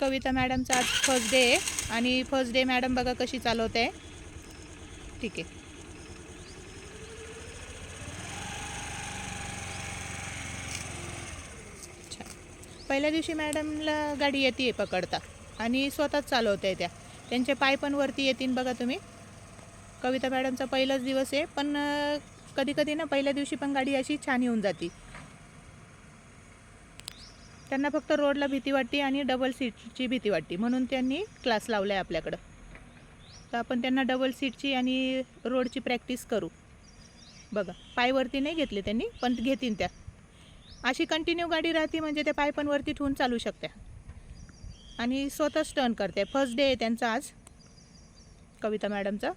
कविता मॅडमचा आज first day आहे आणि फर्स्ट डे मॅडम बघा कशी चालवते आहे. ठीक आहे. पहिल्या दिवशी मॅडमला गाडी येते पकडता आणि स्वतःच चालवते त्या. त्यांचे पाय पण वरती येतील बघा तुम्ही. कविता मॅडमचा पहिलाच दिवस आहे, पण कधी कधी ना पहिल्या दिवशी पण गाडी अशी छान येऊन जाते. त्यांना फक्त रोडला भीती वाटते आणि डबल सीटची भीती वाटते, म्हणून त्यांनी क्लास लावला आहे आपल्याकडं. तर आपण त्यांना डबल सीटची आणि रोडची प्रॅक्टिस करू. बघा पायवरती नाही घेतले त्यांनी, पण घेतील त्या. अशी कंटिन्यू गाडी राहते म्हणजे त्या पाय पण वरती ठेवून चालू शकत्या आणि स्वतःच टर्न करते. फर्स्ट डे आहे त्यांचा आज कविता मॅडमचा.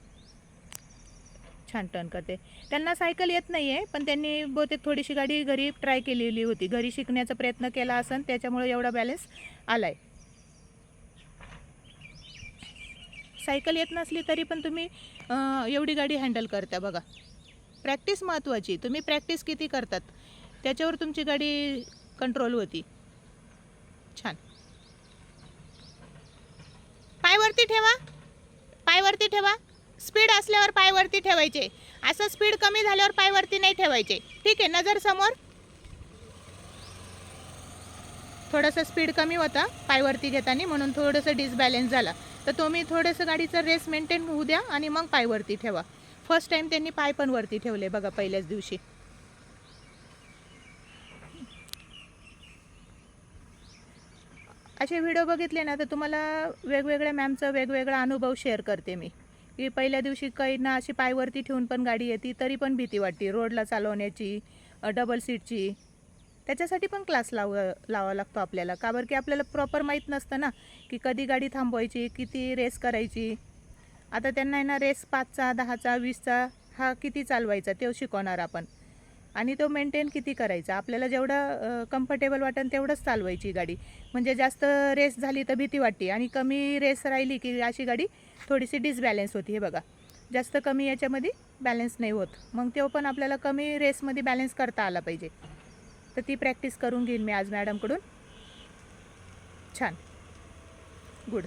छान टर्न करते. त्यांना सायकल येत नाही आहे, पण त्यांनी बहुतेक थोडीशी गाडी घरी ट्राय केलेली होती, घरी शिकण्याचा प्रयत्न केला असेल, त्याच्यामुळे एवढा बॅलन्स आला आहे. सायकल येत नसली तरी पण तुम्ही एवढी गाडी हँडल करता बघा. प्रॅक्टिस महत्त्वाची. तुम्ही प्रॅक्टिस किती करतात त्याच्यावर तुमची गाडी कंट्रोल होती. छान. पायवरती ठेवा, पायवरती ठेवा. स्पीड असल्यावर पायवरती ठेवायचे. असं स्पीड कमी झाल्यावर पायवरती नाही ठेवायचे. ठीक आहे. नजर समोर. थोडंसं स्पीड कमी होता पायवरती घेताना, म्हणून थोडंसं डिसबॅलन्स झाला. तर तुम्ही थोडंसं गाडीचा रेस मेंटेन होऊ द्या आणि मग पायवरती ठेवा. फर्स्ट टाईम त्यांनी पाय पण वरती ठेवले बघा पहिल्याच दिवशी. असे व्हिडिओ बघितले ना तर तुम्हाला वेगवेगळ्या मॅमचा वेगवेगळा अनुभव शेअर करते मी, की पहिल्या दिवशी काही ना अशी पायवरती ठेवून पण गाडी येते तरी पण भीती वाटते रोडला चालवण्याची, डबल सीटची. त्याच्यासाठी पण क्लास लावा लागतो आपल्याला. का बरं की आपल्याला प्रॉपर माहीत नसतं ना की कधी गाडी थांबवायची, किती रेस करायची. आता त्यांना आहे ना रेस 5चा 10चा 20चा हा किती चालवायचा ते शिकवणार आपण, आणि तो मेंटेन किती करायचा. आपल्याला जेवढं कम्फर्टेबल वाटेल तेवढंच चालवायची गाडी. म्हणजे जास्त रेस झाली तर भीती वाटते आणि कमी रेस राहिली की अशी गाडी थोडीशी डिसबॅलन्स होती. हे बघा जास्त कमी याच्यामध्ये बॅलन्स नाही होत. मग तेव्हा पण आपल्याला कमी रेसमध्ये बॅलन्स करता आला पाहिजे. तर ती प्रॅक्टिस करून घेईन मी आज मॅडमकडून. छान. गुड.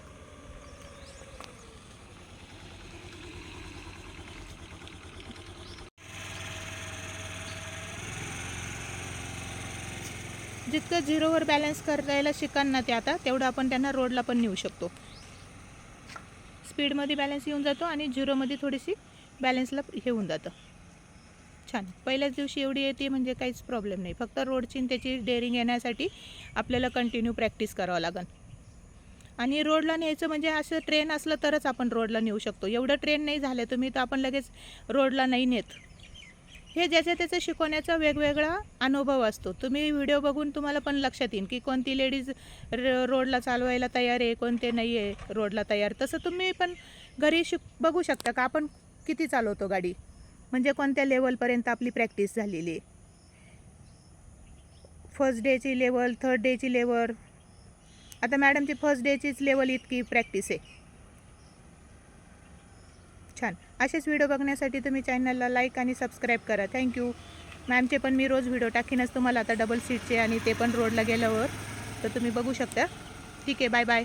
जितकं झिरोवर बॅलन्स करायला शिकाल ना ते आता, तेवढं आपण त्यांना रोडला पण नेऊ शकतो. स्पीडमध्ये बॅलन्स येऊन जातो आणि झिरोमध्ये थोडीशी बॅलन्सला हे होऊन जातं. छान. पहिल्याच दिवशी एवढी येते म्हणजे काहीच प्रॉब्लेम नाही. फक्त रोडची त्याची डेअरिंग येण्यासाठी आपल्याला कंटिन्यू प्रॅक्टिस करावं लागेल. आणि रोडला न्यायचं म्हणजे असं ट्रेन असलं तरच आपण रोडला नेऊ शकतो. एवढं ट्रेन नाही झालं तुम्ही तर आपण लगेच रोडला नाही नेत. हे ज्याच्या त्याचा शिकवण्याचा वेगवेगळा अनुभव असतो. तुम्ही व्हिडिओ बघून तुम्हाला पण लक्षात येईल की कोणती लेडीज रोडला चालवायला तयार आहे, कोणते नाही आहे रोडला तयार. तसं तुम्ही पण घरी बघू शकता का आपण किती चालवतो गाडी, म्हणजे कोणत्या लेवलपर्यंत आपली प्रॅक्टिस झालेली आहे. फर्स्ट डेची लेवल, थर्ड डेची लेवल. आता मॅडमची फर्स्ट डेचीच लेवल इतकी प्रॅक्टिस आहे. छान. असेच व्हिडिओ बघण्यासाठी तुम्ही चॅनलला लाईक आणि सबस्क्राईब करा. थँक्यू. मॅमचे पण मी रोज व्हिडिओ टाकीनच तुम्हाला आता डबल सीटचे आणि ते पण रोडला गेल्यावर, तर तुम्ही बघू शकता. ठीक आहे. Bye bye.